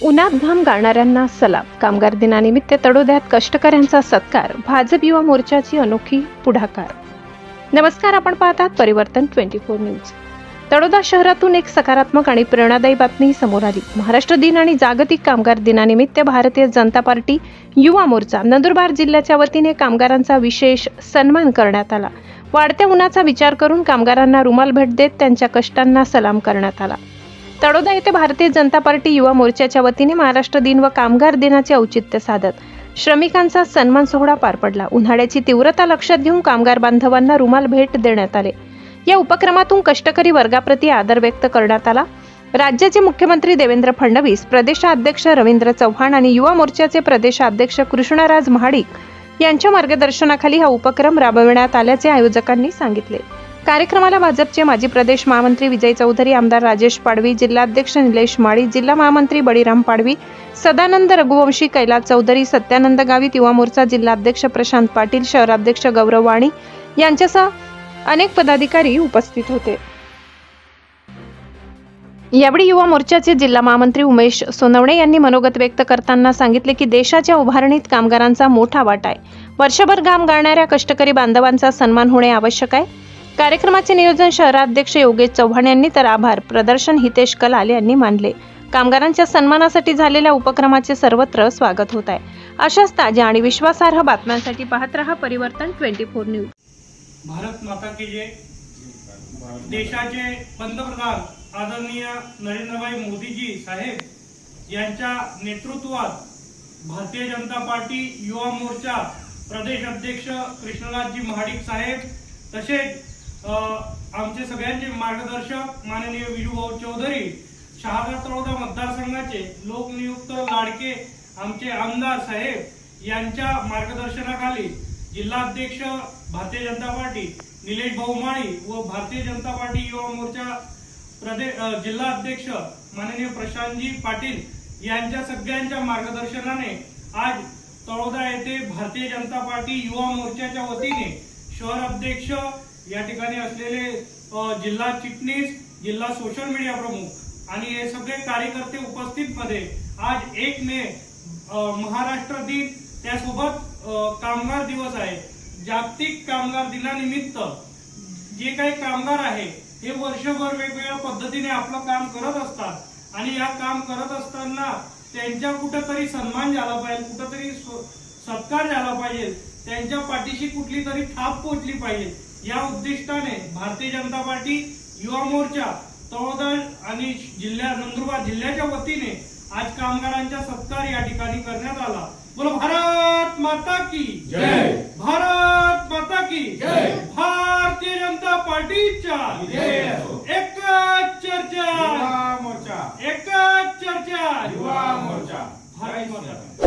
उन्हात घाम गाळणाऱ्यांना सलाम. कामगार दिनानिमित्त तळोद्यात कष्टकऱ्यांचा सत्कार. भाजप युवा मोर्चाची अनोखी पुढाकार. नमस्कार, आपण पाहतात परिवर्तन 24 न्यूज. तळोदा शहरातून एक सकारात्मक आणि प्रेरणादायी बातमी समोर आली. महाराष्ट्र दिन आणि जागतिक कामगार दिनानिमित्त भारतीय जनता पार्टी युवा मोर्चा नंदुरबार जिल्ह्याच्या वतीने कामगारांचा विशेष सन्मान करण्यात आला. वाढत्या उन्हाचा विचार करून कामगारांना रुमाल भेट देत त्यांच्या कष्टांना सलाम करण्यात आला. तळोदा येथे भारतीय जनता पार्टी युवा मोर्चाच्या वतीने महाराष्ट्र दिन व कामगार दिनाचे औचित्य साधत श्रमिकांचा सन्मान सोहळा पार पडला. उन्हाळ्याची तीव्रता लक्षात घेऊन कामगार बांधवांना रुमाल भेट देण्यात आले. या उपक्रमातून कष्टकरी वर्गाप्रती आदर व्यक्त करण्यात आला. राज्याचे मुख्यमंत्री देवेंद्र फडणवीस, प्रदेशाध्यक्ष रवींद्र चव्हाण आणि युवा मोर्चाचे प्रदेशाध्यक्ष कृष्णराज महाडिक यांच्या मार्गदर्शनाखाली हा उपक्रम राबविण्यात आल्याचे आयोजकांनी सांगितले. कार्यक्रमाला भाजपचे माजी प्रदेश महामंत्री विजय चौधरी, आमदार राजेश पाडवी, जिल्हाध्यक्ष निलेश माळी, जिल्हा महामंत्री बळीराम पाडवी, सदानंद रघुवंशी, कैलास चौधरी, सत्यानंद गावित, युवा मोर्चा जिल्हाध्यक्ष प्रशांत पाटील, शहराध्यक्ष गौरव वाणी यांच्यासह अनेक पदाधिकारी उपस्थित होते. यावेळी युवा मोर्चाचे जिल्हा महामंत्री उमेश सोनवणे यांनी मनोगत व्यक्त करताना सांगितले की देशाच्या उभारणीत कामगारांचा मोठा वाटा आहे. वर्षभर घाम गाळणाऱ्या कष्टकरी बांधवांचा सन्मान होणे आवश्यक आहे. कार्यक्रमाचे नियोजन शहराध्यक्ष योगेश चव्हाण यांनी तर आभार प्रदर्शन हितेश कलाल यांनी मानले. कामगारांच्या सन्मानासाठी झालेल्या उपक्रमाचे सर्वत्र स्वागत होत आहे. अशाच ताज्या आणि विश्वासार्ह बातम्यांसाठी पाहत रहा परिवर्तन 24 न्यूज. भारत माता की जय. देशाचे पंतप्रधान आदरणीय नरेंद्रभाई मोदीजी साहेब यांच्या नेतृत्वात भारतीय जनता पार्टी युवा मोर्चा प्रदेश अध्यक्ष कृष्णराजजी महाडिक साहेब, तसेच आमचे सगळ्यांचे मार्गदर्शक माननीय विजूभाऊ चौधरी, शहादा तळोदा मतदारसंघाचे लोकनियुक्त लाडके आमचे आमदार साहेब यांच्या मार्गदर्शनाखाली जिल्हाध्यक्ष भारतीय जनता पार्टी निलेश भाऊ माळी व भारतीय जनता पार्टी युवा मोर्चा जिल्हाध्यक्ष माननीय प्रशांतजी पाटील यांच्या सगळ्यांच्या मार्गदर्शनाने आज तळोदा येथे भारतीय जनता पार्टी युवा मोर्चाच्या वतीने शहर अध्यक्ष या ठिकाणी असलेले जिल्हा चिटणीस, जिल्हा सोशल मीडिया प्रमुख आणि हे सगळे कार्यकर्ते उपस्थित मध्ये आज 1 मे महाराष्ट्र दिन, त्यासोबत कामगार दिवस आहे. जागतिक कामगार दिनानिमित्त जे काही कामगार आहे हे वर्षभर वेगवेगळ्या पद्धतीने आपलं काम करत असतात आणि या काम करत असताना त्यांच्या कुठेतरी सन्मान झाला पाहिजे, कुठेतरी सत्कार झाला पाहिजे, त्यांच्या पाठीशी कुठली तरी थाप पोचली पाहिजे. या उद्दिष्टाने भारतीय जनता पार्टी युवा मोर्चा तळोदा आणि नंदुरबार जिल्ह्याच्या वतीने आज कामगारांचा सत्कार या ठिकाणी करण्यात आला. बोलो भारत माता की जय. भारत माता की जय. भारतीय जनता पार्टीच्या एकच चर्चा युवा मोर्चा, एकच चर्चा युवा मोर्चा. भारत माता.